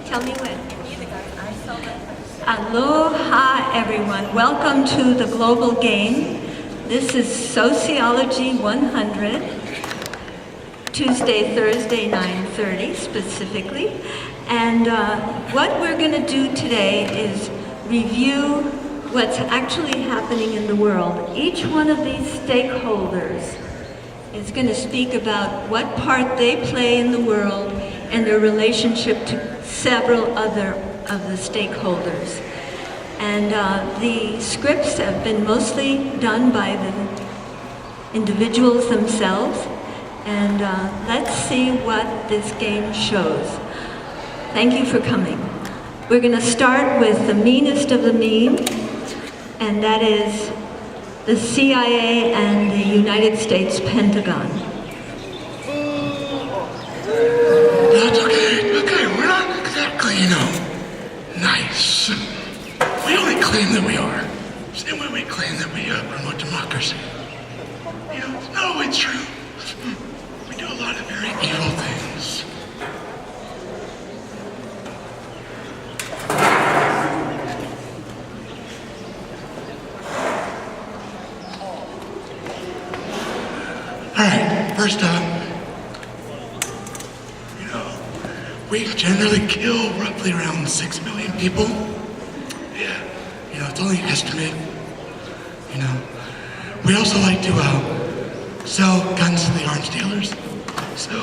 Tell me when. Aloha, everyone. Welcome to the Global Game. This is Sociology 100, Tuesday, Thursday, 9:30 specifically. And what we're going to do today is review what's actually happening in the world. Each one of these stakeholders is going to speak about what part they play in the world and their relationship to several other of the stakeholders. And the scripts have been mostly done by the individuals themselves. And let's see what this game shows. Thank you for coming. We're going to start with the meanest of the mean, and that is the CIA and the United States Pentagon. That's okay, we're not exactly, nice. We only claim that we are. Same way we claim that we promote democracy. No, it's true. We do a lot of very evil things. Alright, first up, we generally kill roughly around 6 million people. Yeah, it's only an estimate. We also like to sell guns to the arms dealers. So,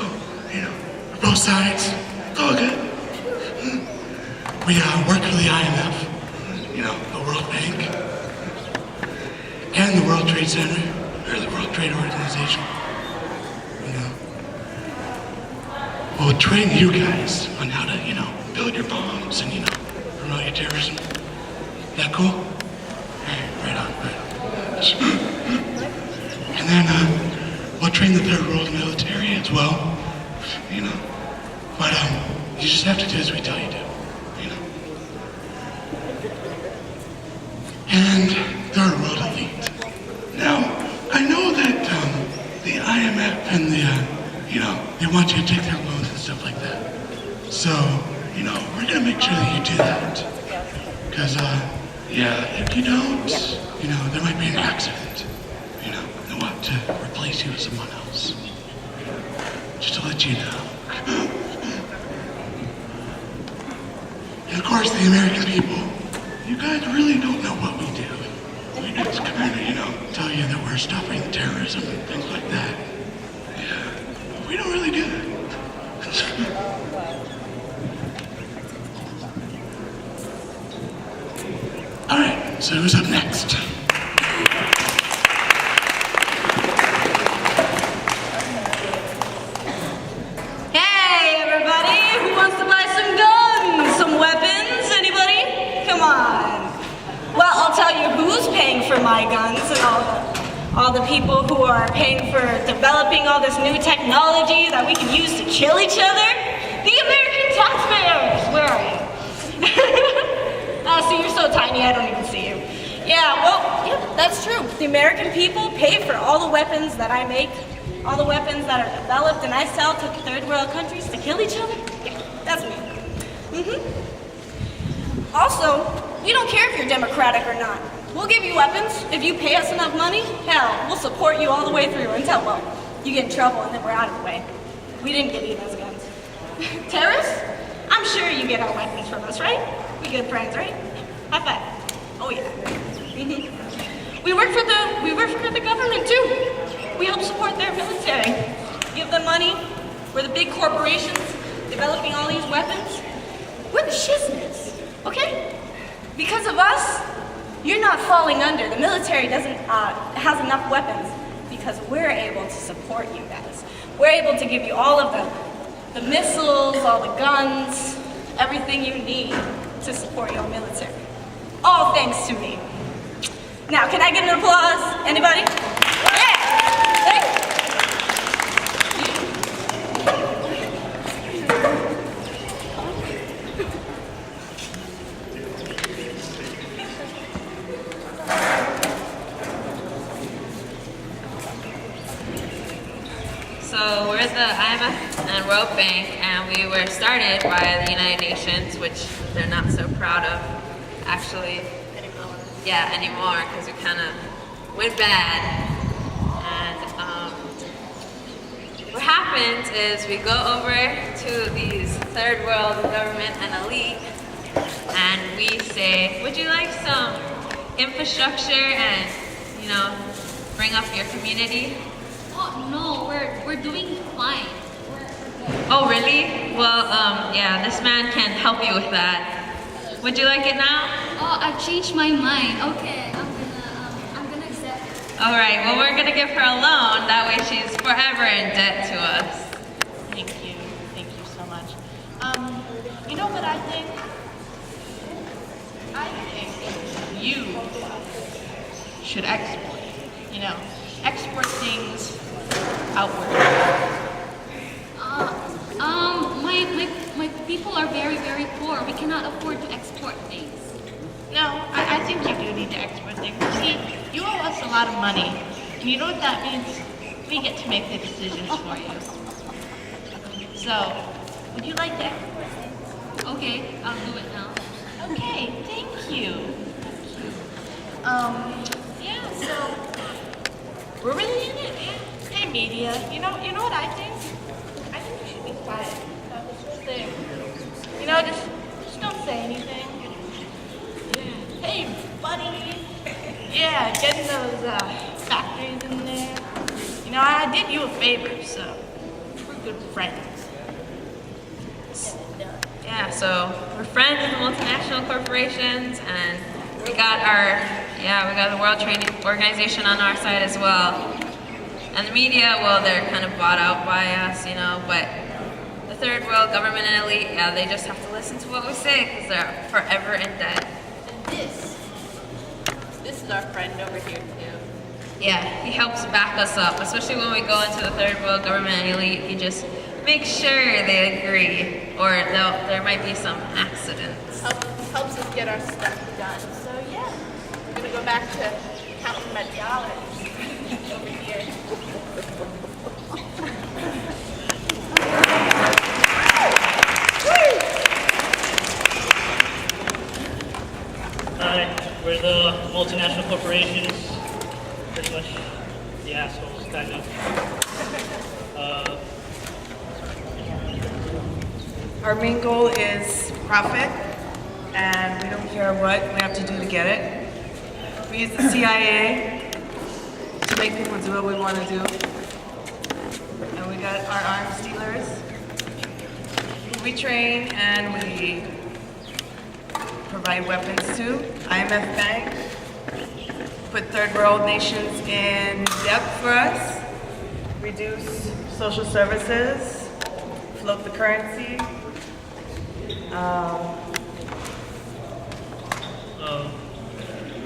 for both sides, it's all good. We work for the IMF, the World Bank, and the World Trade Center, or the World Trade Organization. We'll train you guys on how to, build your bombs and, promote your terrorism. That cool? Right on. And then, we'll train the third world military as well, But, you just have to do as we tell you to, And third world elite. Now, I know that, the IMF and the, they want you to take their loans and stuff like that. So, we're gonna make sure that you do that. Because, if you don't, there might be an accident. They'll have to replace you with someone else. Just to let you know. And of course, the American people, you guys really don't know what we do. We just kind of, tell you that we're stopping terrorism and things like that. We don't really do that. All right, so who's up next? Hey, everybody! Who wants to buy some guns? Some weapons? Anybody? Come on. Well, I'll tell you who's paying for my guns and all the people who are paying for developing all this new technology that we can use to kill each other? The American taxpayers! Where are you? See, you're so tiny, I don't even see you. Yeah, that's true. The American people pay for all the weapons that I make, all the weapons that are developed and I sell to third world countries to kill each other. Yeah, that's me. Also, we don't care if you're Democratic or not. We'll give you weapons. If you pay us enough money, hell, we'll support you all the way through until, you get in trouble and then we're out of the way. We didn't give you those guns. Terrorists? I'm sure you get our weapons from us, right? We good friends, right? High five. Oh yeah. We work for the government too. We help support their military. Give them money. We're the big corporations developing all these weapons. We're the shiznits, okay? Because of us, you're not falling under. The military has enough weapons because we're able to support you guys. We're able to give you all of the missiles, all the guns, everything you need to support your military. All thanks to me. Now, can I get an applause? Anybody? Yeah! Thanks. So we're at the IMF and World Bank, and we were started by the United Nations, which they're not so proud of, actually. Anymore, because we kind of went bad. And what happens is we go over to these third world government and elite, and we say, would you like some infrastructure and, bring up your community? Oh no, we're doing fine. Oh, really? Well, this man can help you with that. Would you like it now? Oh, I've changed my mind. Okay, I'm gonna accept it. All right, well, we're gonna give her a loan. That way she's forever in debt to us. Thank you so much. You know what I think? I think you should export. Export things outward. My people are very, very poor. We cannot afford to export things. No, I think you do need to export things. See, you owe us a lot of money. And you know what that means? We get to make the decisions for you. So, would you like to export things? Okay, I'll do it now. Okay, thank you. So we're really in it. Hey, media, you know what I think? I think you should be quiet about this whole thing. Just don't say anything. Yeah. Hey, buddy. Yeah, getting those factories in there. I did you a favor, so we're good friends. Yeah, so we're friends with the multinational corporations, and we got the World Trade Organization on our side as well. And the media, well, they're kind of bought out by us, but the third world government and elite, they just have to listen to what we say because they're forever in debt. And this is our friend over here too. Yeah, he helps back us up, especially when we go into the third world government and elite. He just makes sure they agree, or there might be some accidents. Helps us get our stuff done. So yeah, we're gonna go back to counting my dollars over here. Hi, we're the multinational corporations, pretty much the assholes, kind of. Our main goal is profit, and we don't care what we have to do to get it. We use the CIA to make people do what we want to do. And we got our arms dealers who we train and we provide weapons to. IMF Bank put third world nations in debt for us, reduce social services, float the currency.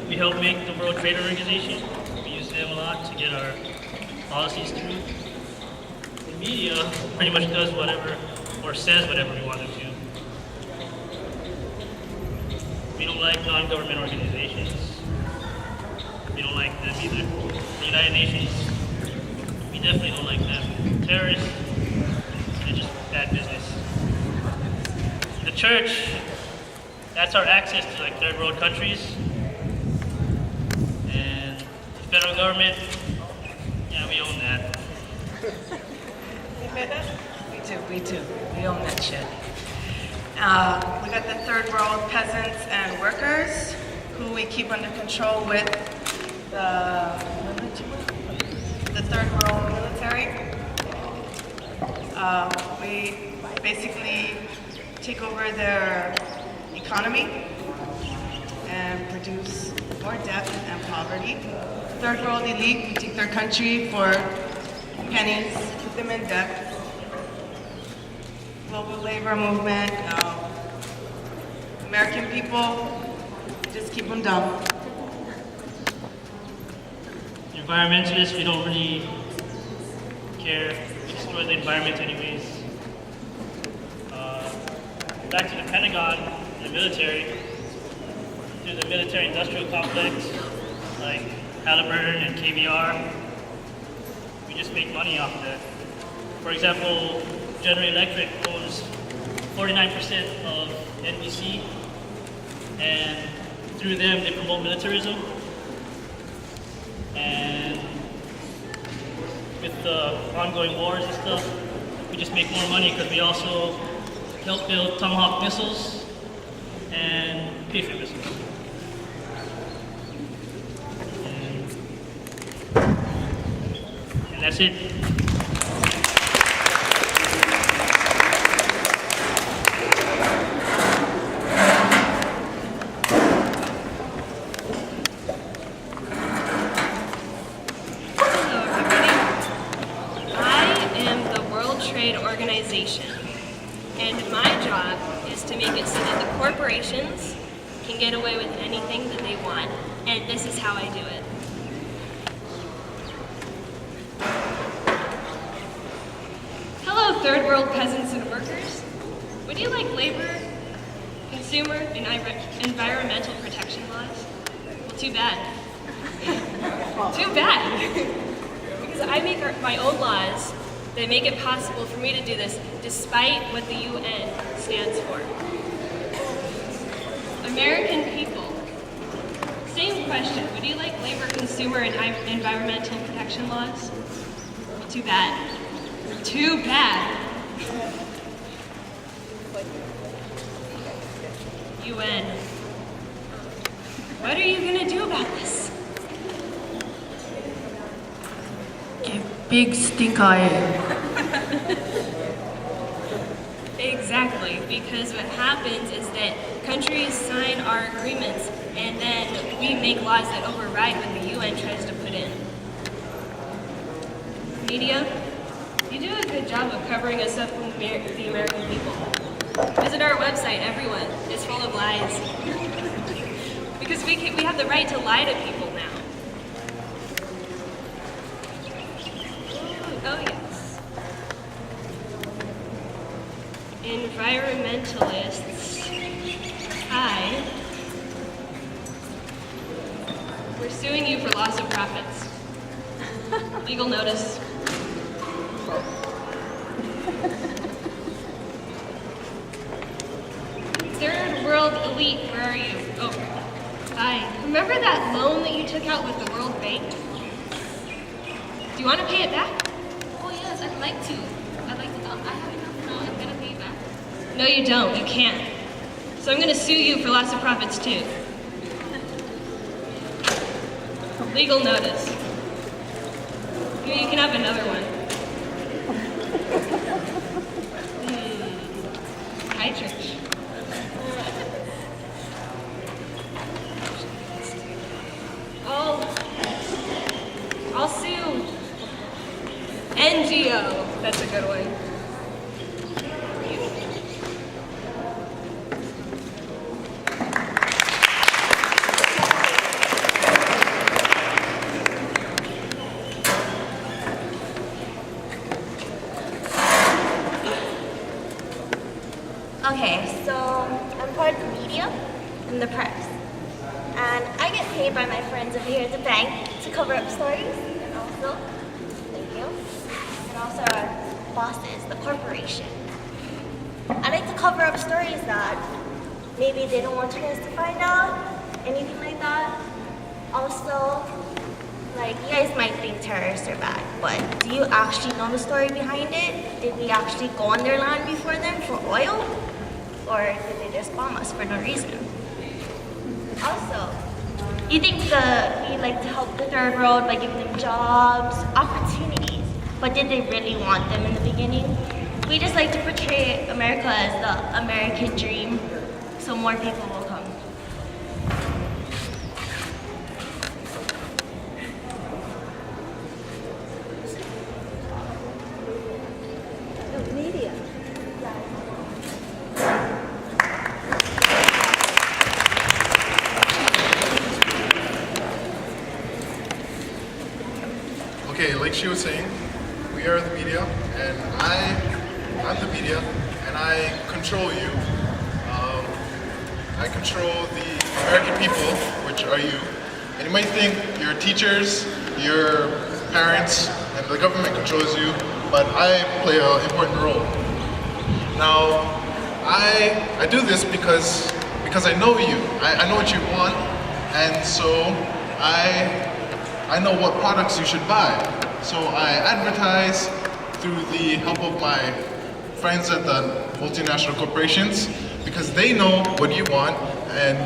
We help make the World Trade Organization. We use them a lot to get our policies through. The media pretty much does whatever, or says whatever we want it to. We don't like non-government organizations. We don't like them either. The United Nations, we definitely don't like them. Terrorists, they're just bad business. The church, that's our access to like third world countries. And the federal government, yeah, we own that. We too. We own that shit. We got the third world peasants and workers who we keep under control with the third world military. We basically take over their economy and produce more debt and poverty. Third world elite, we take their country for pennies, put them in debt. Global labor movement, American people, just keep them dumb. Environmentalists, we don't really care. We destroy the environment anyways. Back to the Pentagon, the military, through the military-industrial complex, like Halliburton and KBR, we just make money off of that. For example, General Electric owns 49% of NBC, and through them they promote militarism. And with the ongoing wars and stuff, we just make more money because we also help build Tomahawk missiles and Patriot missiles. And that's it. Hello, everybody. I am the World Trade Organization, and my job is to make it so that the corporations can get away with anything that they want, and this is how I do it. Hello, third world peasants and workers. Would you like labor, consumer, and environmental protection laws? Well, too bad. Too bad. Because I make my own laws that make it possible for me to do this despite what the UN stands for. American people. Same question. Would you like labor, consumer, and environmental protection laws? Well, too bad. Too bad. UN. What are you gonna do about this? Big stink eye. Exactly, because what happens is that countries sign our agreements and then we make laws that override what the UN tries to put in. Media, you do a good job of covering us up from the American people. Visit our website, everyone. It's full of lies. Because we have the right to lie to people now. Oh, yes. Environmentalists. Hi. We're suing you for loss of profits. Legal notice. Third world elite, where are you? Oh, hi. Remember that loan that you took out with the World Bank? Do you want to pay it back? Oh yes, I'd like to. I have enough now. I'm gonna pay back. No, you don't. You can't. So I'm going to sue you for loss of profits too. Legal notice. You can have another one. Hi, Church. I'll sue NGO. That's a good one. Okay, so I'm part of the media and the press. And I get paid by my friends over here at the bank to cover up stories. And also, thank you. And also our bosses, the corporation. I like to cover up stories that maybe they don't want you guys to find out, anything like that. Also, like, you guys might think terrorists are bad, but do you actually know the story behind it? Did we actually go on their land before them for oil? Or did they just bomb us for no reason? Also, you think we like to help the third world by giving them jobs, opportunities, but did they really want them in the beginning? We just like to portray America as the American dream, so more people will come. Media. Okay, like she was saying, we are the media, and I'm the media, and I control you. I control the American people, which are you. And you might think your teachers, your parents, and the government controls you, but I play an important role. Now, I do this because I know you. I know what you want, and so I know what products you should buy. So I advertise through the help of my friends at the multinational corporations because they know what you want and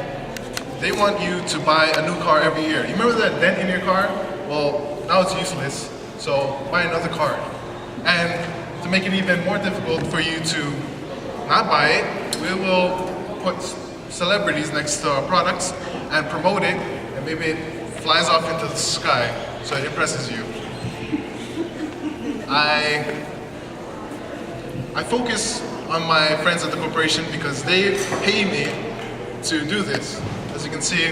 they want you to buy a new car every year. You remember that dent in your car? Well, now it's useless, so buy another car. And to make it even more difficult for you to not buy it, we will put celebrities next to our products and promote it, and maybe it flies off into the sky so it impresses you. I focus on my friends at the corporation because they pay me to do this. As you can see,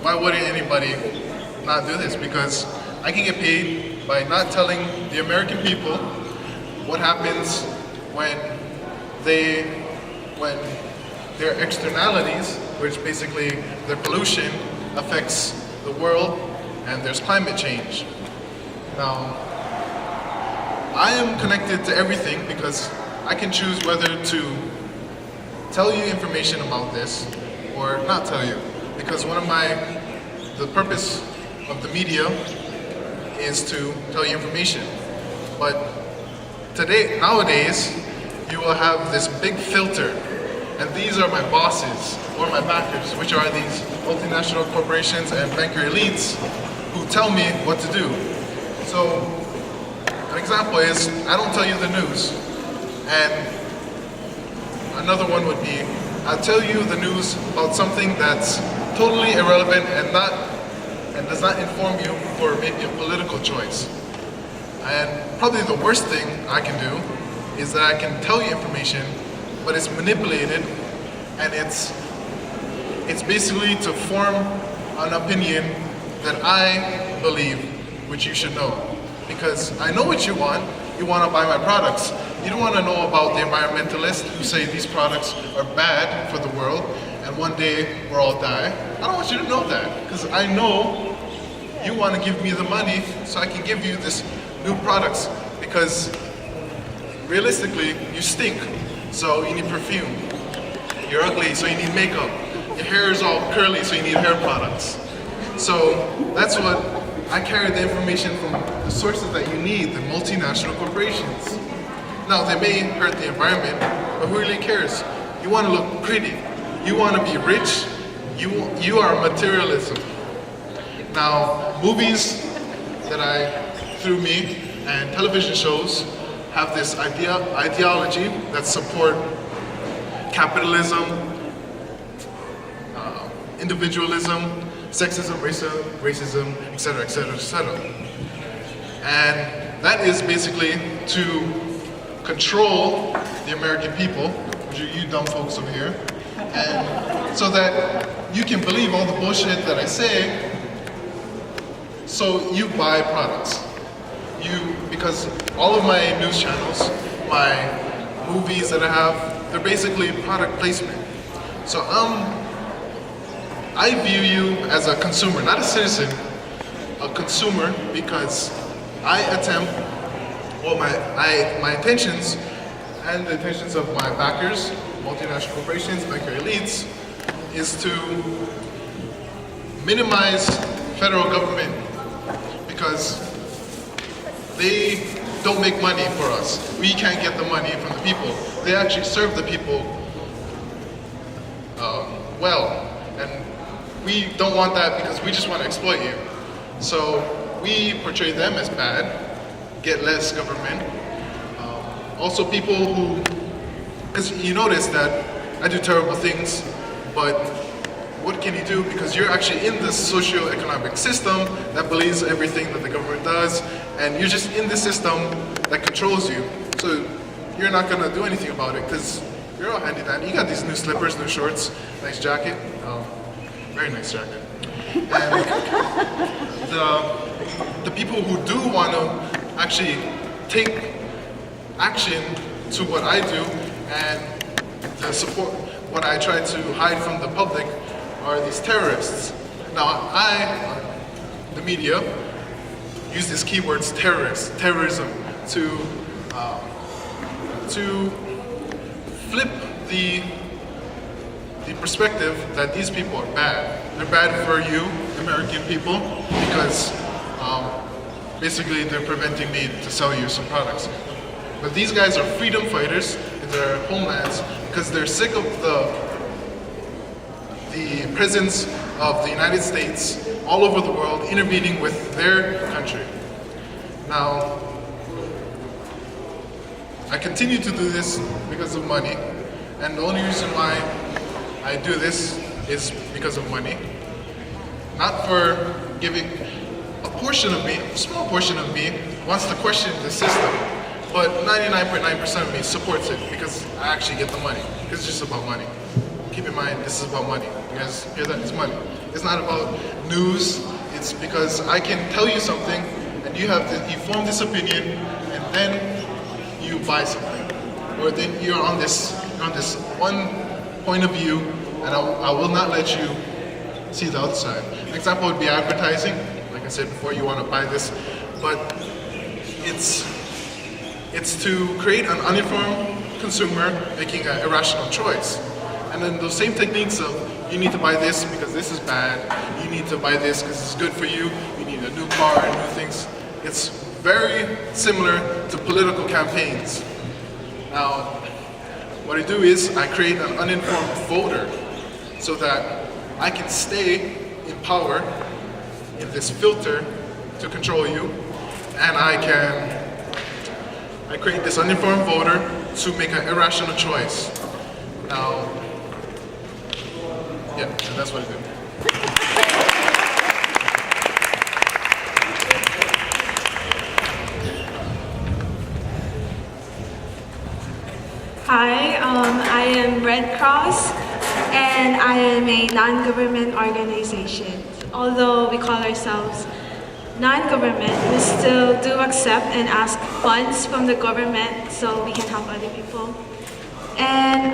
why wouldn't anybody not do this? Because I can get paid by not telling the American people what happens when their externalities, which basically their pollution, affects the world and there's climate change. Now, I am connected to everything because I can choose whether to tell you information about this or not tell you. Because the purpose of the media is to tell you information. But nowadays, you will have this big filter, and these are my bosses or my backers, which are these multinational corporations and banker elites who tell me what to do. So, an example is, I don't tell you the news, and another one would be, I'll tell you the news about something that's totally irrelevant and does not inform you for maybe a political choice. And probably the worst thing I can do is that I can tell you information, but it's manipulated, and it's basically to form an opinion that I believe, which you should know. Because I know what you want. You want to buy my products. You don't want to know about the environmentalists who say these products are bad for the world and one day we'll all die. I don't want you to know that because I know you want to give me the money so I can give you this new products because realistically you stink, so you need perfume. You're ugly, so you need makeup. Your hair is all curly, so you need hair products. So that's what I carry the information from the sources that you need, the multinational corporations. Now, they may hurt the environment, but who really cares? You want to look pretty. You want to be rich. You are materialism. Now, movies through me, and television shows have this ideology that support capitalism, individualism, sexism, racism, etc., etc., etc. And that is basically to control the American people, which are you dumb folks over here, and so that you can believe all the bullshit that I say, so you buy products. Because all of my news channels, my movies that I have, they're basically product placement. So I view you as a consumer, not a citizen, a consumer, because I attempt, well, my intentions and the intentions of my backers, multinational corporations, banker elites, is to minimize federal government because they don't make money for us. We can't get the money from the people. They actually serve the people well, and we don't want that because we just want to exploit you. So we portray them as bad, get less government. Also people who, because you notice that I do terrible things, but what can you do? Because you're actually in this socio-economic system that believes everything that the government does, and you're just in the system that controls you. So you're not gonna do anything about it because you're all handy-dandy. You got these new slippers, new shorts, nice jacket. Very nice jacket. And the people who do want to actually take action to what I do and to support what I try to hide from the public are these terrorists. Now the media, use these keywords, terrorism, to to flip the perspective that these people are bad. They're bad for you, American people, because basically they're preventing me to sell you some products. But these guys are freedom fighters in their homelands because they're sick of the presence of the United States all over the world intervening with their country. Now, I continue to do this because of money, and the only reason why I do this is because of money. Not for giving a portion of me, a small portion of me, wants to question the system, but 99.9% of me supports it because I actually get the money. It's just about money. Keep in mind, this is about money. You guys hear that? It's money. It's not about news. It's because I can tell you something, and you form this opinion, and then you buy something, or then you're on this one point of view, and I will not let you see the other side. An example would be advertising. Like I said before, you want to buy this, but it's to create an uninformed consumer making an irrational choice. And then those same techniques of you need to buy this because this is bad, you need to buy this because it's good for you, you need a new car and new things. It's very similar to political campaigns. Now, what I do is I create an uninformed voter so that I can stay in power in this filter to control you, and I create this uninformed voter to make an irrational choice. Now, yeah, so that's what I do. Hi, I am Red Cross, and I am a non-government organization. Although we call ourselves non-government, we still do accept and ask funds from the government so we can help other people. And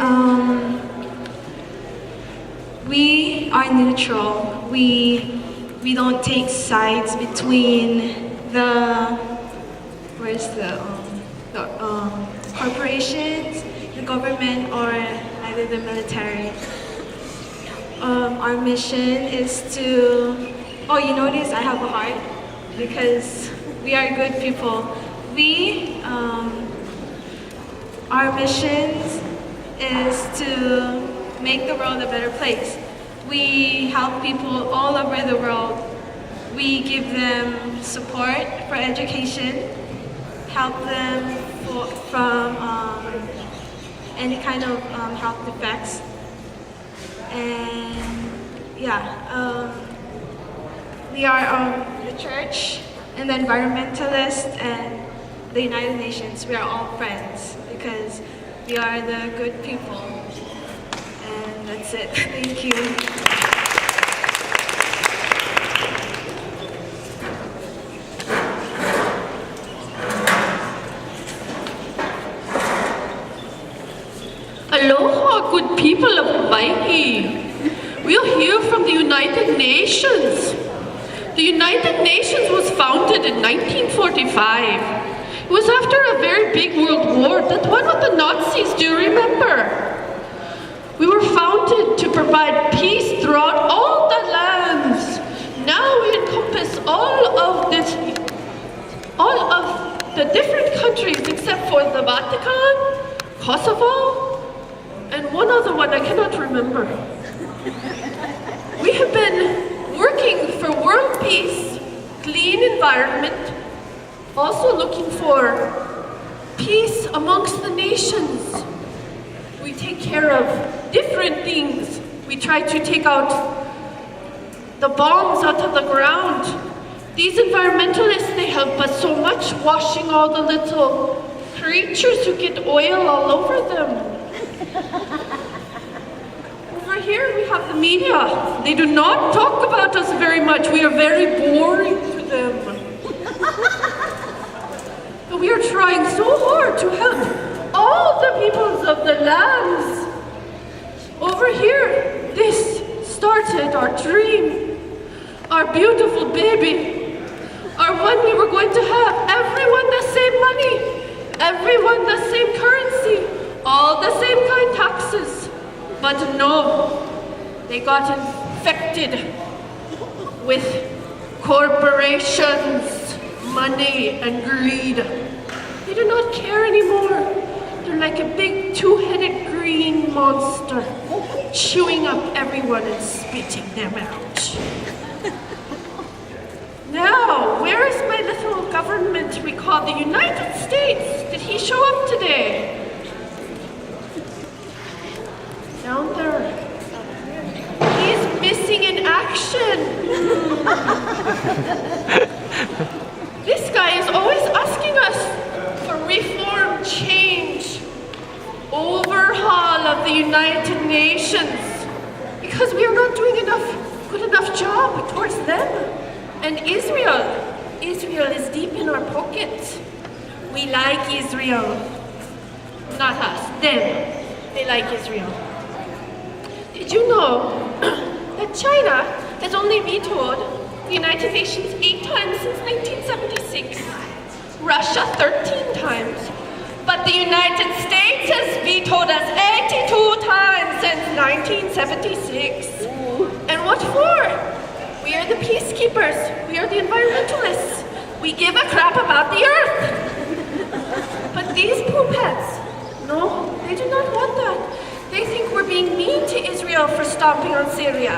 we are neutral. We don't take sides between the corporations, the government, or either the military. Our mission is to, you notice I have a heart because we are good people. Our mission is to make the world a better place. We help people all over the world. We give them support for education, help them from any kind of health defects, and we are the church and the environmentalists and the United Nations. We are all friends because we are the good people, and that's it. Thank you. Aloha, good people of Hawaii. We are here from the United Nations. The United Nations was founded in 1945. It was after a very big world war that won with the Nazis, do you remember? We were founded to provide peace throughout all the lands. Now we encompass all of the different countries except for the Vatican, Kosovo, and one other one I cannot remember. We have been working for world peace, clean environment, also looking for peace amongst the nations. We take care of different things. We try to take out the bombs out of the ground. These environmentalists, they help us so much, washing all the little creatures who get oil all over them. Over here we have the media. They do not talk about us very much. We are very boring to them. But we are trying so hard to help all the peoples of the lands. Over here, this started our dream, our beautiful baby, our one we were going to have. Everyone the same money, everyone the same currency. democracy, all the same kind taxes. But no, they got infected with corporations, money, and greed. They do not care anymore. They're like a big two-headed green monster, chewing up everyone and spitting them out. Now, where is my little government we call the United States? Did he show up today? Down there. He's missing in action. This guy is always asking us for reform, change, overhaul of the United Nations, because we are not doing good enough job towards them. And Israel is deep in our pocket. We like Israel. Not us, them. They like Israel. Did you know that China has only vetoed the United Nations 8 times since 1976? Russia 13 times. But the United States has vetoed us 82 times since 1976. And what for? We are the peacekeepers. We are the environmentalists. We give a crap about the earth. But these poopheads, no, they do not want that. They think we're being mean to Israel for stomping on Syria.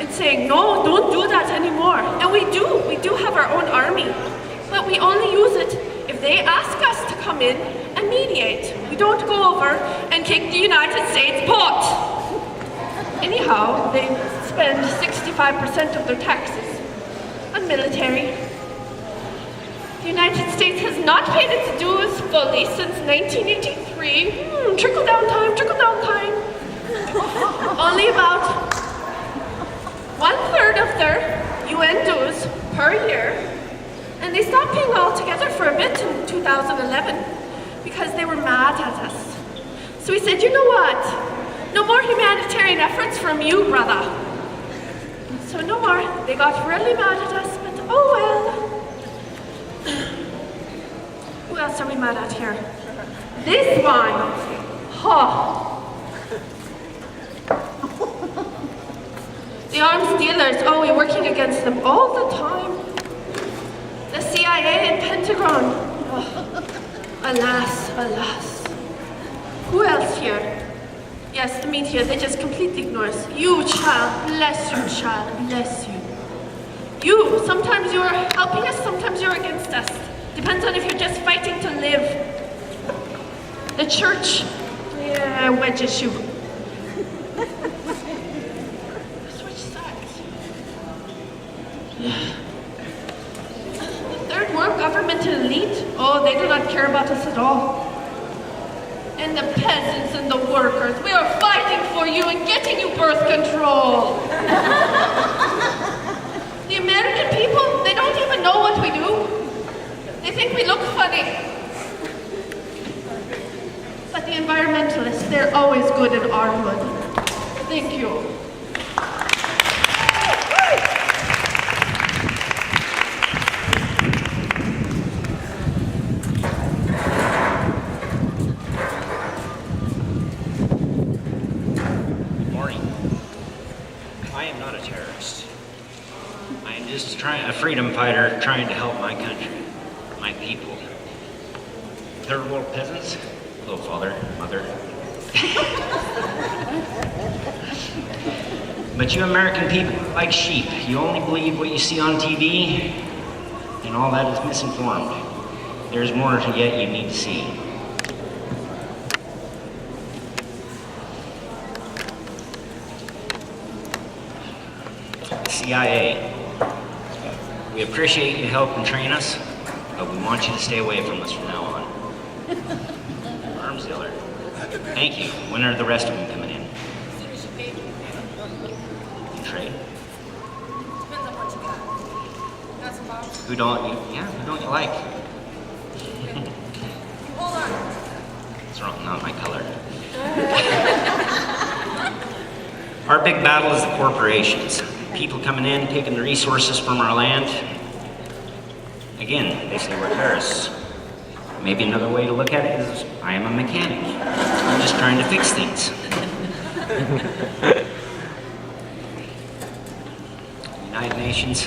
And saying, no, don't do that anymore. And we do have our own army. But we only use it if they ask us to come in and mediate. We don't go over and kick the United States butt. Anyhow, they spend 65% of their taxes on military. The United States has not paid its dues fully since 1983. Trickle-down time. Only about 1/3 of their UN dues per year. And they stopped paying altogether for a bit in 2011 because they were mad at us. So we said, you know what? No more humanitarian efforts from you, brother. So no more. They got really mad at us, but oh well. Who else are we mad at here? This one. The arms dealers, we're working against them all the time. The CIA and Pentagon. Alas. Who else here? Yes, the media, they just completely ignore us. You, child, bless you. You, sometimes you're helping us, sometimes you're against us. Depends on if you're just fighting to live. The church, wedges you. Switch sides. The third world government elite, they do not care about us at all. And the peasants and the workers, we are fighting for you and getting you birth control. The American people, they don't even know what we do. They think we look funny. But the environmentalists, they're always good in our hood. Thank you. A freedom fighter trying to help my country, my people. Third world peasants? Hello, father, mother. But you American people are like sheep. You only believe what you see on TV, and all that is misinformed. There's more yet you need to see. The CIA. We appreciate you help and train us, but we want you to stay away from us from now on. Arms dealer. Thank you. When are the rest of them coming in? You trade? Depends on what you got. Got some bombs? Who don't you like? Hold on. What's wrong? Not my color. Our big battle is the corporations. People coming in, taking the resources from our land. Again, they say we're terrorists. Maybe another way to look at it is I am a mechanic. I'm just trying to fix things. United Nations,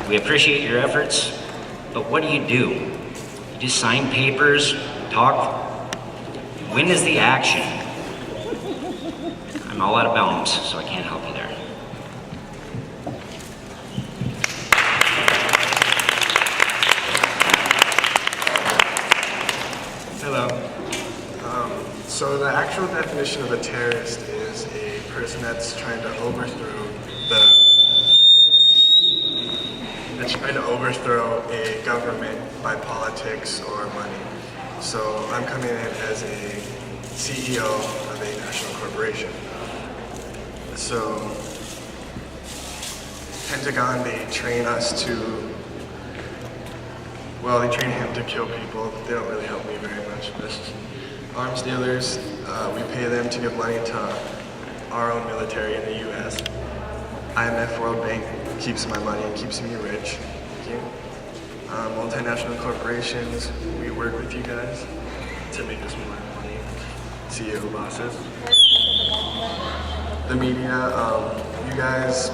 we appreciate your efforts, but what do? You just sign papers, talk. When is the action? I'm all out of bounds, so I can't help you there. Hello. So the actual definition of a terrorist is a person that's trying to overthrow a government by politics or money. So I'm coming in as a CEO of a national corporation. So Pentagon, they train us to, well, they train him to kill people. They don't really help me very much, but arms dealers, we pay them to give money to our own military in the US. IMF World Bank keeps my money and keeps me rich. Thank you. Multinational corporations, we work with you guys to make us more money. CEO bosses. The media, you guys,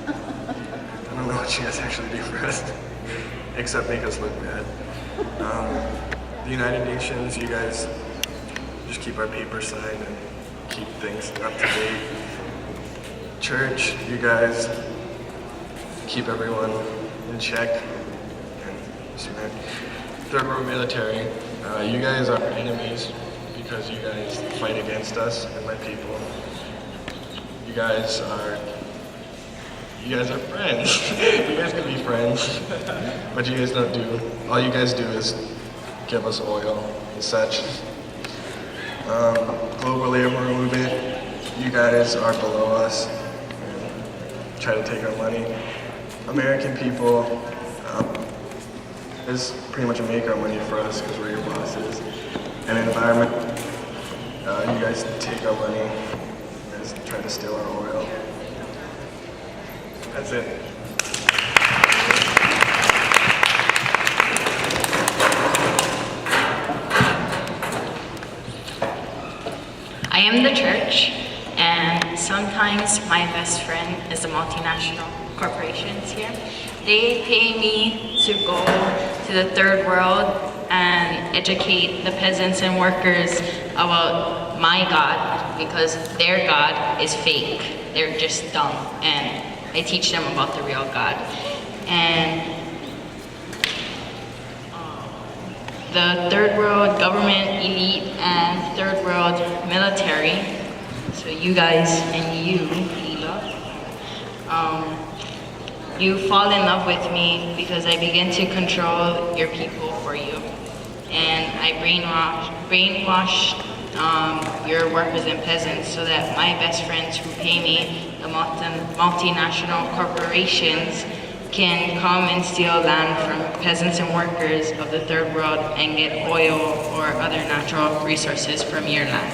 I don't know what you guys actually do for us, except make us look bad. The United Nations, you guys just keep our papers signed and keep things up to date. Church, you guys keep everyone in check. And Third World Military, you guys are enemies because you guys fight against us and my people. You guys are friends. You guys can be friends, but you guys don't do. All you guys do is give us oil and such. Global labor movement, you guys are below us. Try to take our money. American people is pretty much make our money for us because we're your bosses. And environment, you guys take our money. You guys try to steal our oil. That's it. I am the church, and sometimes my best friend is the multinational corporations here. They pay me to go to the third world and educate the peasants and workers about my God, because their God is fake. They're just dumb, and I teach them about the real God. And the third world government elite and third world military, so you guys and you, Hila, you fall in love with me because I begin to control your people for you. And I brainwash your workers and peasants so that my best friends who pay me, the multinational corporations, can come and steal land from peasants and workers of the third world and get oil or other natural resources from your land.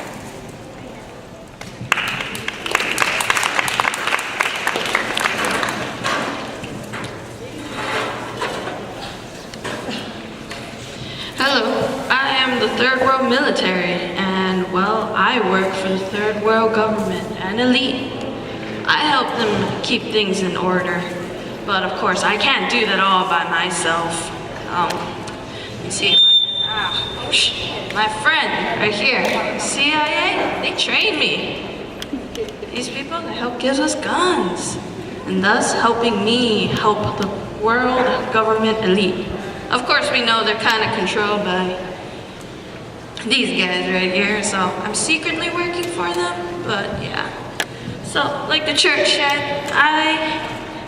Hello, I am the Third World Military, and well, I work for the Third World government and elite. I help them keep things in order, but of course I can't do that all by myself. You see, my friend right here, CIA, they trained me. These people, they help give us guns, and thus helping me help the world government elite. Of course, we know they're kind of controlled by these guys right here, so I'm secretly working for them, but yeah. So, like the church said,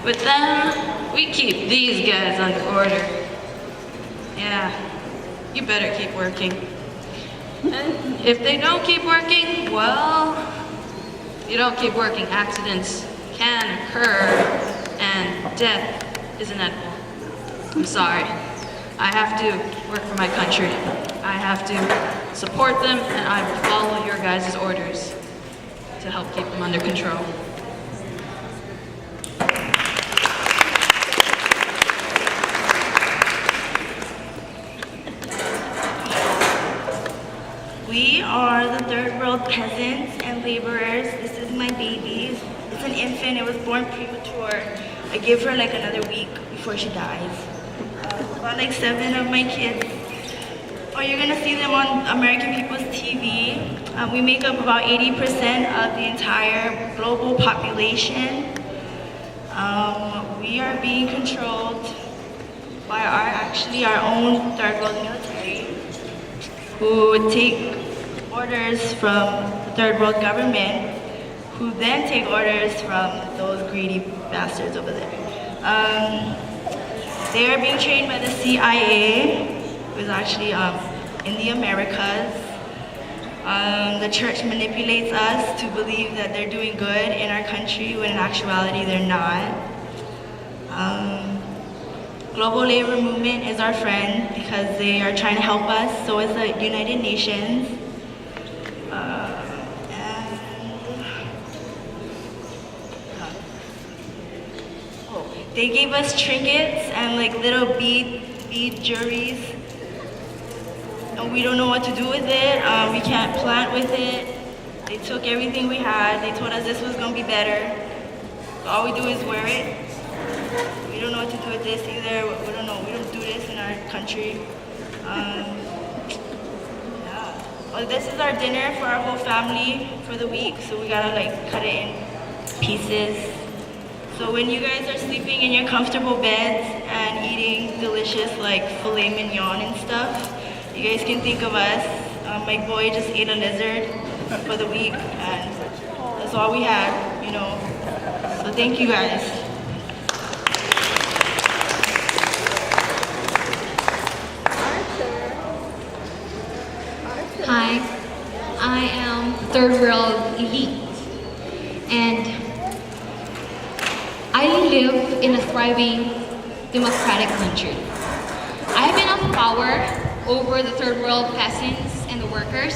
with them, we keep these guys under order. Yeah, you better keep working. And if they don't keep working, well, you don't keep working, accidents can occur, and death is inevitable. I'm sorry. I have to work for my country. I have to support them, and I will follow your guys' orders to help keep them under control. We are the third world peasants and laborers. This is my baby. It's an infant. It was born premature. I give her like another week before she dies. About like 7 of my kids. Or you're gonna see them on American People's TV. We make up about 80% of the entire global population. We are being controlled by our own third world military, who take orders from the third world government, who then take orders from those greedy bastards over there. They are being trained by the CIA, who is actually in the Americas. The church manipulates us to believe that they're doing good in our country, when in actuality they're not. Global labor movement is our friend because they are trying to help us. So is the United Nations. They gave us trinkets and like little bead juries. And we don't know what to do with it. We can't plant with it. They took everything we had. They told us this was gonna be better. So all we do is wear it. We don't know what to do with this either. We don't know. We don't do this in our country. Well, this is our dinner for our whole family for the week. So we gotta like cut it in pieces. So when you guys are sleeping in your comfortable beds and eating delicious like filet mignon and stuff, you guys can think of us. My boy just ate a lizard for the week, and that's all we had, you know. So thank you guys. Hi, I am third world elite, and I live in a thriving democratic country. I have enough power over the third world peasants and the workers,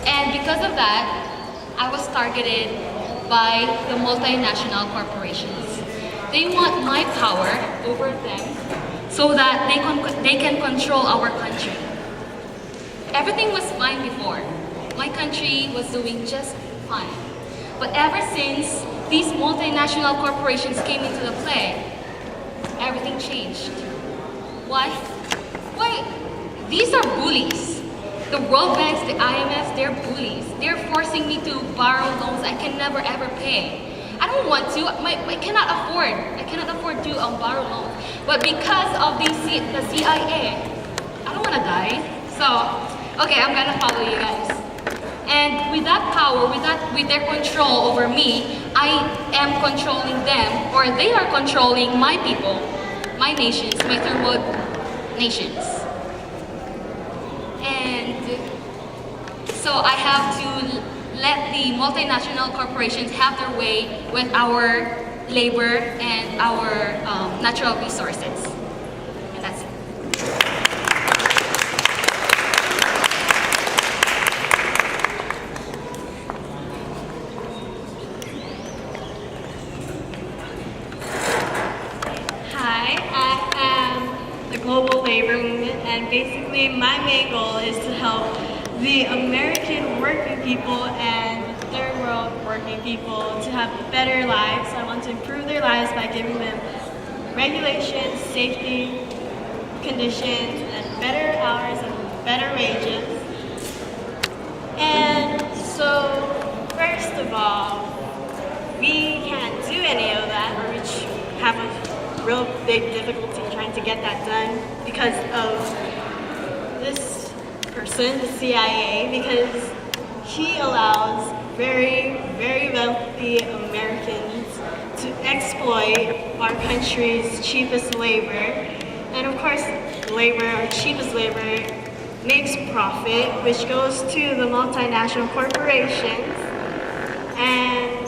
and because of that, I was targeted by the multinational corporations. They want my power over them so that they can control our country. Everything was fine before. My country was doing just fine. But ever since these multinational corporations came into the play, everything changed. Why? Why? These are bullies. The World Banks, the IMFs, they're bullies. They're forcing me to borrow loans I can never ever pay. I don't want to. I cannot afford. I cannot afford to borrow loans. But because of the CIA, I don't want to die. So, okay, I'm gonna follow you guys. And with that power, with their control over me, I am controlling them, or they are controlling my people, my nations, my third world nations. And so I have to let the multinational corporations have their way with our labor and our natural resources. And that's it. Hi, I am the Global Labor Movement, and basically my main goal is to help the American working people and third world working people to have better lives. I want to improve their lives by giving them regulations, safety conditions, and better hours and better wages. And so, first of all, we can't do any of that, or we have a real big difficulty trying to get that done because of this person, the CIA, because he allows very, very wealthy Americans to exploit our country's cheapest labor. And of course, labor, our cheapest labor, makes profit, which goes to the multinational corporations. And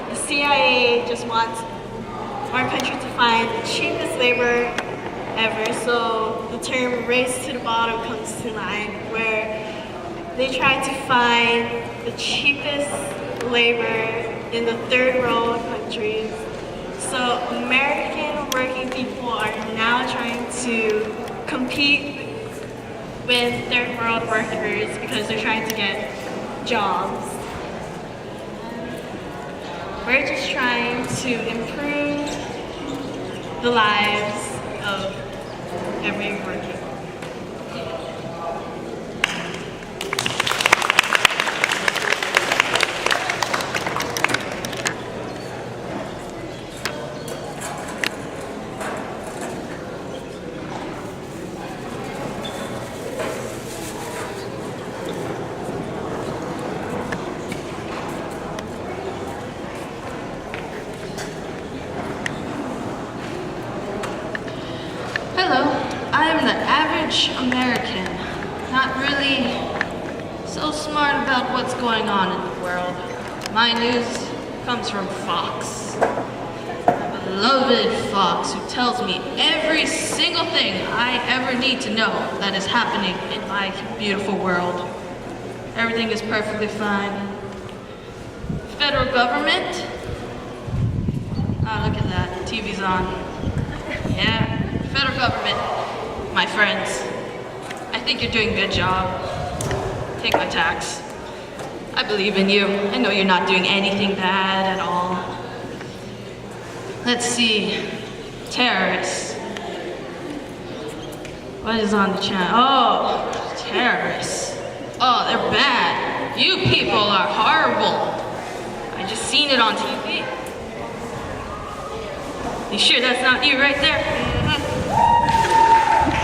the CIA just wants our country to find the cheapest labor ever. So the term race to the bottom comes to mind, where they try to find the cheapest labor in the third world countries. So American working people are now trying to compete with third world workers because they're trying to get jobs. We're just trying to improve the lives of every worker. Hello, I am the average American, not really so smart about what's going on in the world. My news comes from Fox, a beloved Fox who tells me every single thing I ever need to know that is happening in my beautiful world. Everything is perfectly fine. Federal government? Ah, look at that, TV's on. Yeah. Federal government, my friends, I think you're doing a good job. Take my tax. I believe in you. I know you're not doing anything bad at all. Let's see. Terrorists. What is on the channel? Oh, terrorists. Oh, they're bad. You people are horrible. I just seen it on TV. You sure that's not you right there?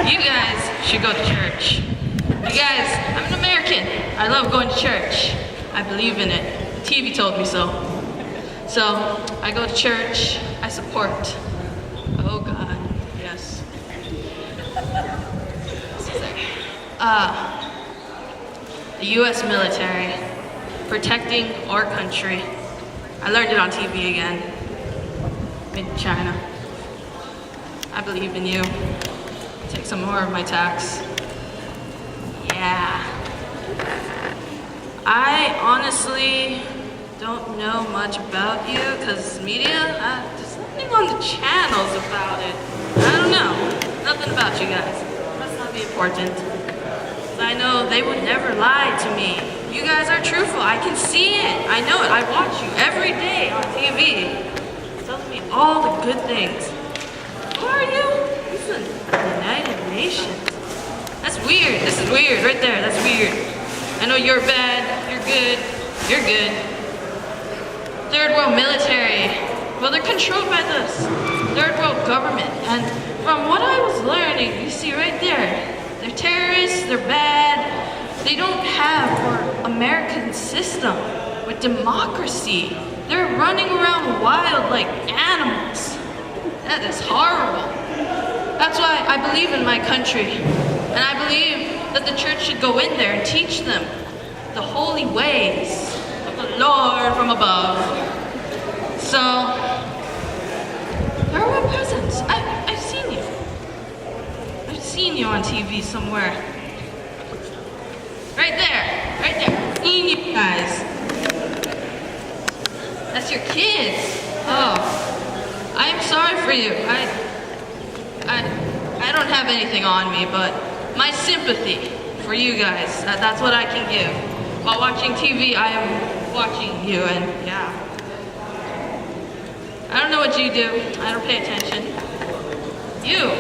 You guys should go to church. You guys, I'm an American. I love going to church. I believe in it. TV told me so. So, I go to church. I support. Oh God, yes. The US military, protecting our country. I learned it on TV again. In China. I believe in you. Take some more of my tax. Yeah. I honestly don't know much about you because media, there's nothing on the channels about it. I don't know. Nothing about you guys. Must not be important. 'Cause I know they would never lie to me. You guys are truthful. I can see it. I know it. I watch you every day on TV. Telling me all the good things. Who are you? This is the United Nations. That's weird. This is weird right there. That's weird. I know you're bad. You're good. You're good. Third world military. Well, they're controlled by this third world government. And from what I was learning, you see right there, they're terrorists. They're bad. They don't have our American system with democracy. They're running around wild like animals. That is horrible. That's why I believe in my country. And I believe that the church should go in there and teach them the holy ways of the Lord from above. So, there are my presents. I've seen you. I've seen you on TV somewhere. Right there. Right there. Seen you guys. That's your kids. Oh, I'm sorry for you. I don't have anything on me, but my sympathy for you guys, that's what I can give. While watching TV, I am watching you, and yeah. I don't know what you do. I don't pay attention. You.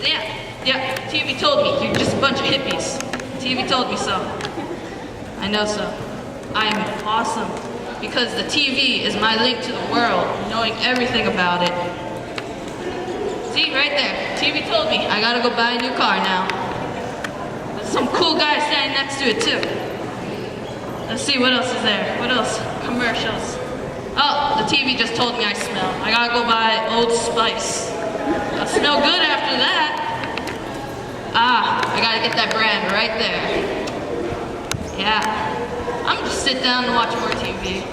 Yeah, TV told me. You're just a bunch of hippies. TV told me so. I know so. I'm awesome. Because the TV is my link to the world, knowing everything about it. See, right there, TV told me I gotta go buy a new car now. There's some cool guy standing next to it too. Let's see, what else is there? What else? Commercials. Oh, the TV just told me I smell. I gotta go buy Old Spice. I'll smell good after that. Ah, I gotta get that brand right there. Yeah. I'm gonna just sit down and watch more TV.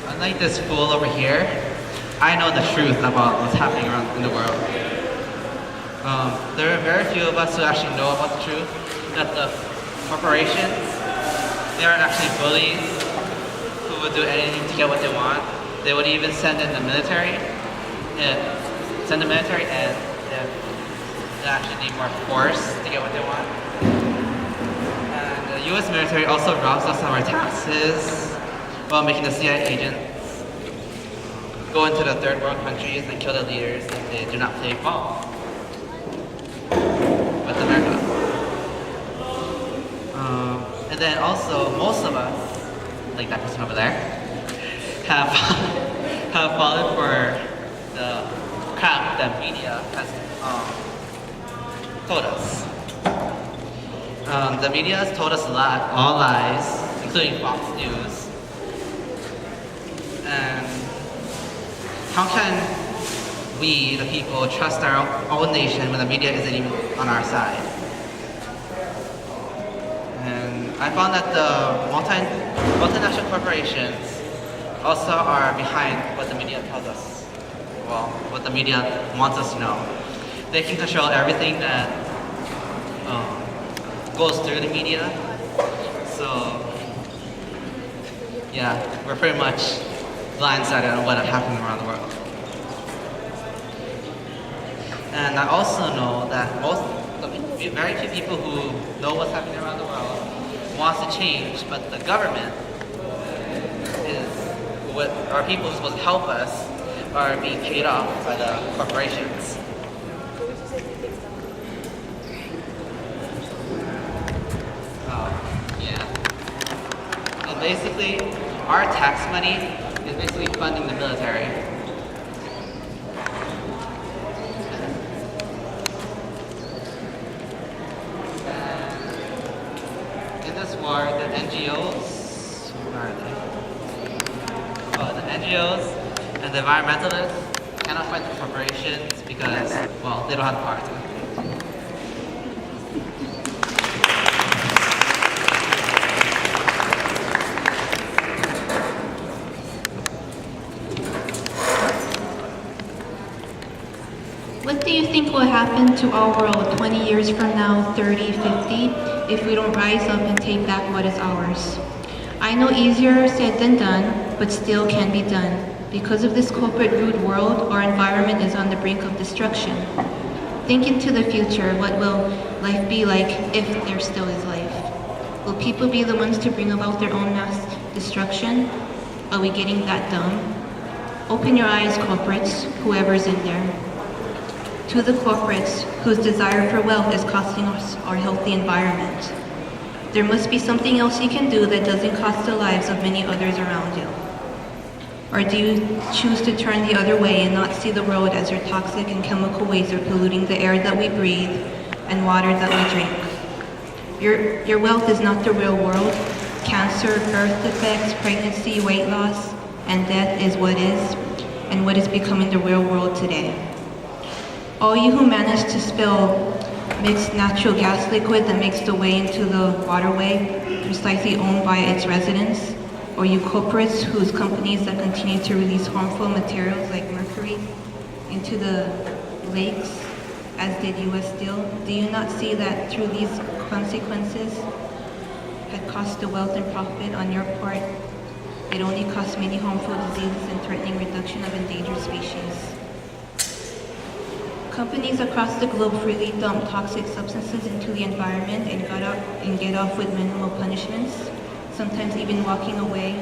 Unlike this fool over here, I know the truth about what's happening around in the world. There are very few of us who actually know about the truth, that the corporations They are actually bullies who would do anything to get what they want. They would even send in the military, and they actually need more force to get what they want. And the U.S. military also robs us of our taxes while making the CIA agents go into the third world countries and kill the leaders if they do not play ball with America. And then also, most of us, like that person over there, have fallen for the crap that media has told us. The media has told us a lot, all lies, including Fox News. And how can we, the people, trust our own nation when the media isn't even on our side? And I found that the multinational corporations also are behind what the media tells us. Well, what the media wants us to know. They can control everything that goes through the media. So, yeah, we're pretty much blindsided on what is happening around the world. And I also know that very few people who know what's happening around the world wants to change, but the government is what our people are supposed to help us are being paid off by the corporations. Yeah. And basically, our tax money is basically funding the military. In this war, the NGOs, where are they? Oh, the NGOs and the environmentalists cannot fight the corporations because, well, they don't have the power to. What do you think will happen to our world 20 years from now, 30, 50, if we don't rise up and take back what is ours? I know easier said than done, but still can be done. Because of this corporate rude world, our environment is on the brink of destruction. Think into the future. What will life be like if there still is life? Will people be the ones to bring about their own mass destruction? Are we getting that dumb? Open your eyes, corporates, whoever's in there. To the corporates whose desire for wealth is costing us our healthy environment. There must be something else you can do that doesn't cost the lives of many others around you. Or do you choose to turn the other way and not see the world as your toxic and chemical waste are polluting the air that we breathe and water that we drink? Your wealth is not the real world. Cancer, birth defects, pregnancy, weight loss, and death is what is, and what is becoming the real world today. All you who manage to spill mixed natural gas liquid that makes the way into the waterway precisely owned by its residents, or you corporates whose companies that continue to release harmful materials like mercury into the lakes, as did US Steel, do you not see that through these consequences had cost the wealth and profit on your part? It only costs many harmful diseases and threatening reduction of endangered species. Companies across the globe freely dump toxic substances into the environment and get off with minimal punishments, sometimes even walking away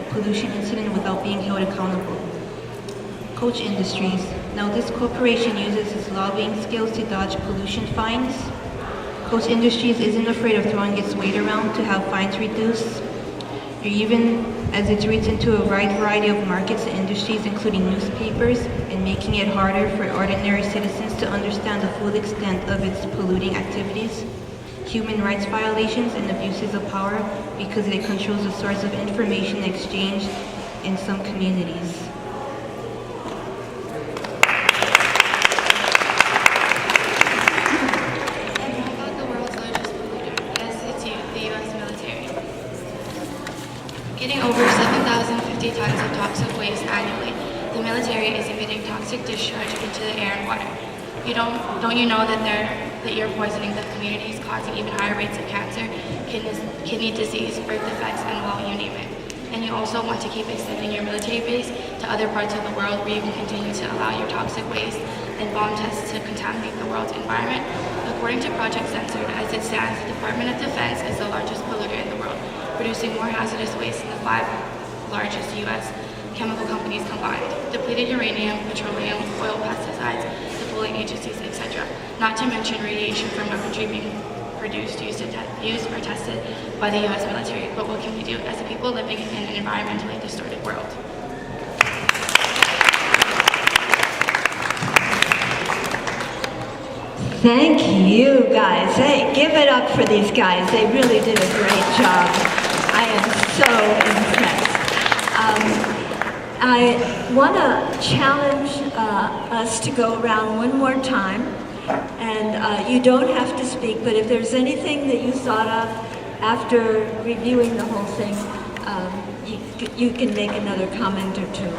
a pollution incident without being held accountable. Koch Industries. Now this corporation uses its lobbying skills to dodge pollution fines. Koch Industries isn't afraid of throwing its weight around to have fines reduced, or even as it reaches into a wide variety of markets and industries, including newspapers, and making it harder for ordinary citizens to understand the full extent of its polluting activities, human rights violations, and abuses of power because it controls the source of information exchange in some communities. Getting over 7,050 tons of toxic waste annually, the military is emitting toxic discharge into the air and water. Don't you know that that you're poisoning the communities, causing even higher rates of cancer, kidney disease, birth defects, and well, you name it. And you also want to keep extending your military base to other parts of the world where you can continue to allow your toxic waste and bomb tests to contaminate the world's environment. According to Project Censored, as it stands, the Department of Defense is the largest polluter in the world, producing more hazardous waste than the 5 largest U.S. chemical companies combined. Depleted uranium, petroleum, oil, pesticides, defoliant agencies, etc. Not to mention radiation from weaponry being produced, used or tested by the U.S. military. But what can we do as a people living in an environmentally distorted world? Thank you, guys. Hey, give it up for these guys. They really did a great job. I am so impressed. I want to challenge us to go around one more time. And you don't have to speak, but if there's anything that you thought of after reviewing the whole thing, you can make another comment or two.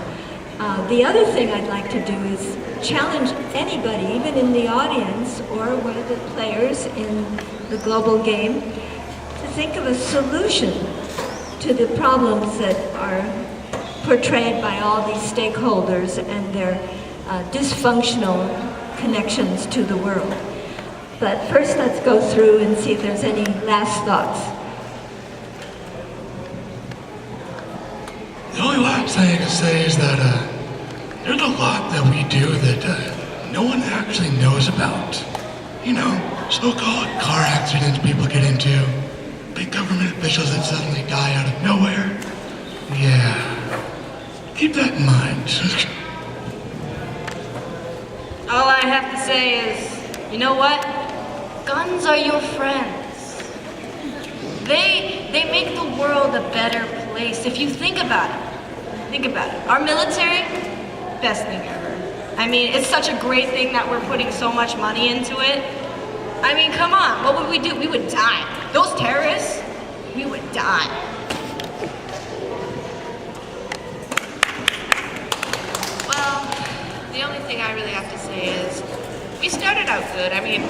The other thing I'd like to do is challenge anybody, even in the audience or one of the players in the global game, to think of a solution to the problems that are portrayed by all these stakeholders and their dysfunctional connections to the world. But first, let's go through and see if there's any last thoughts. The only last thing I can say is that there's a lot that we do that no one actually knows about. You know, so-called car accidents people get into, big government officials that suddenly die out of nowhere. Yeah, keep that in mind. All I have to say is, you know what? Guns are your friends. They make the world a better place. If you think about it, Our military, best thing ever. I mean, it's such a great thing that we're putting so much money into it. I mean, come on, what would we do? We would die. Those terrorists, we would die. Well, the only thing I really have to say is, we started out good. I mean,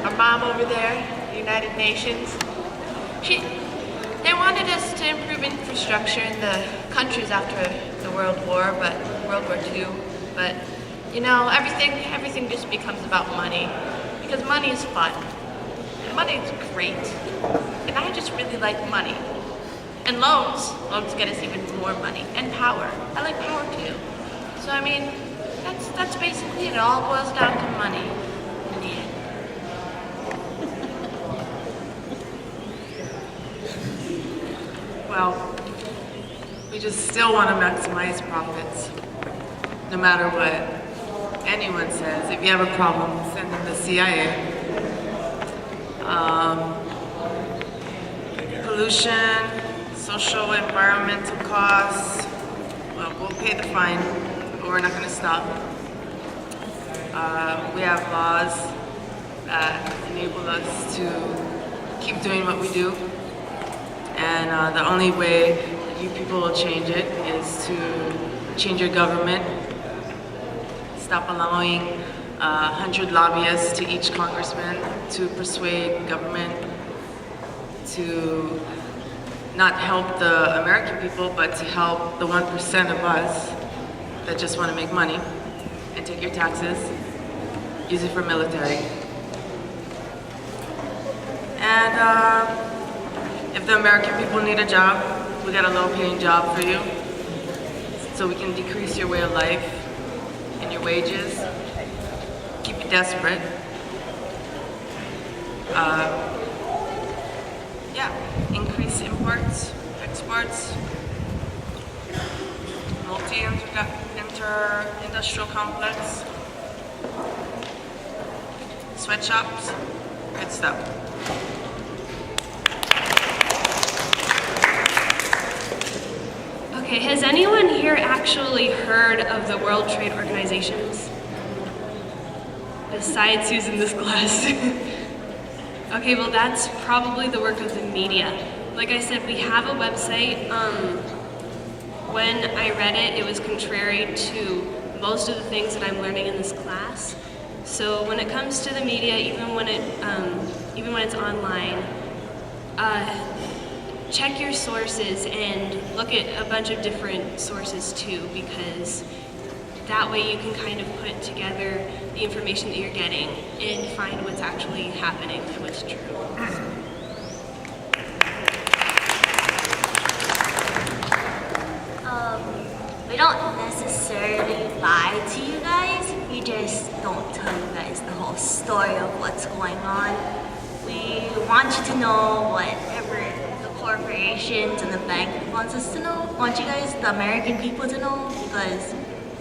our mom over there, the United Nations, they wanted us to improve infrastructure in the countries after the World War II, but you know, everything just becomes about money, because money is fun, and money is great, and I just really like money. And loans get us even more money, and power. I like power too. So I mean, that's basically it. It all boils down to money in the end. Well, we just still want to maximize profits, no matter what anyone says. If you have a problem, send them to the CIA. Pollution, social, environmental costs, well, we'll pay the fine, but we're not going to stop. We have laws that enable us to keep doing what we do. And the only way that you people will change it is to change your government, stop allowing 100 lobbyists to each congressman to persuade government to not help the American people, but to help the 1% of us that just want to make money and take your taxes, use it for military. And if the American people need a job, we got a low-paying job for you, so we can decrease your way of life and your wages, keep you desperate. Increase imports, exports, inter-industrial complex, sweatshops, good stuff. Okay, has anyone here actually heard of the World Trade Organizations? Besides who's in this class? Okay, well that's probably the work of the media. Like I said, we have a website. When I read it, it was contrary to most of the things that I'm learning in this class. So when it comes to the media, even when it's online, check your sources and look at a bunch of different sources too, because that way you can kind of put together the information that you're getting and find what's actually happening and what's true. We don't necessarily lie to you guys. We just don't tell you guys the whole story of what's going on. We want you to know whatever the corporations and the bank wants us to know. Want you guys, the American people, to know, because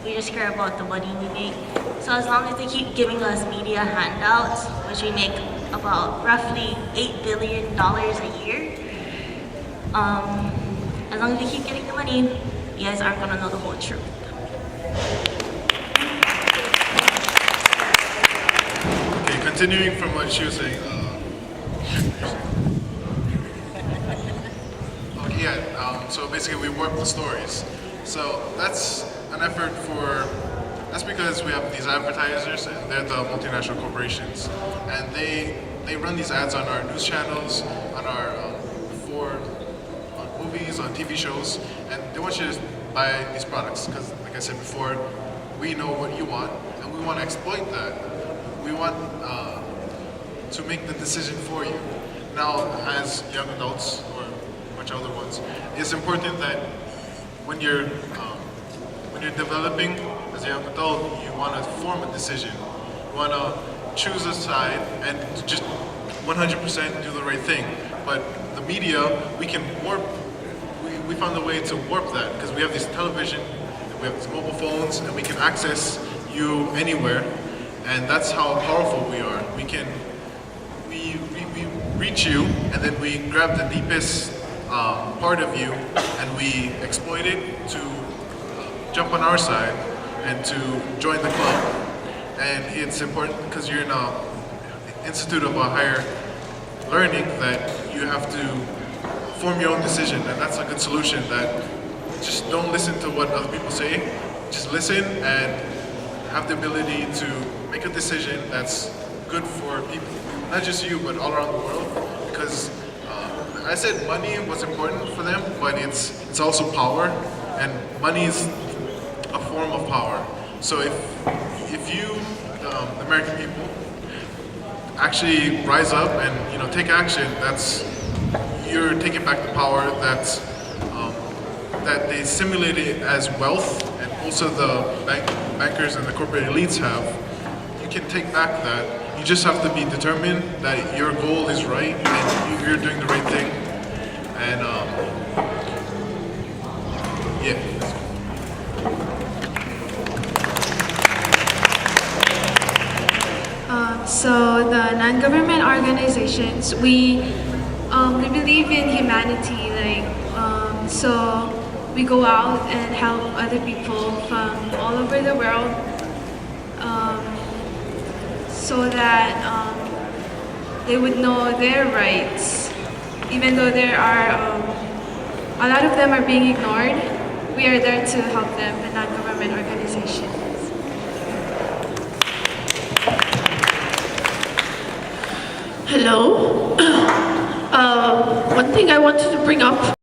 we just care about the money we make. So as long as they keep giving us media handouts, which we make about roughly $8 billion a year, as long as they keep getting the money, you guys aren't gonna know the whole truth. Okay, continuing from what she was saying. Okay, yeah. So basically, we warp the stories. So that's an effort for. That's because we have these advertisers, and they're the multinational corporations, and they run these ads on our news channels, on our on movies, on TV shows, and they want you to buy these products because, like I said before, we know what you want, and we want to exploit that. We want to make the decision for you. Now, as young adults or much older ones, it's important that when you're developing as a young adult, you want to form a decision. You want to choose a side and just 100% do the right thing. But the media, we can warp. We found a way to warp that because we have this television, and we have these mobile phones, and we can access you anywhere. And that's how powerful we are. We reach you, and then we grab the deepest part of you, and we exploit it to jump on our side and to join the club. And it's important because you're in an institute of a higher learning that you have to form your own decision, and that's a good solution. That just don't listen to what other people say, just listen and have the ability to make a decision that's good for people, not just you, but all around the world. Because I said money was important for them, but it's also power, and money is a form of power. So if you, the American people, actually rise up and take action, you're taking back the power that they simulated as wealth, and also the bankers and the corporate elites have. You can take back that. You just have to be determined that your goal is right and you're doing the right thing. And yeah. So the non-government organizations, we believe in humanity. So we go out and help other people from all over the world, so that they would know their rights. Even though there are a lot of them are being ignored, we are there to help them, the non-government organizations. Hello. One thing I wanted to bring up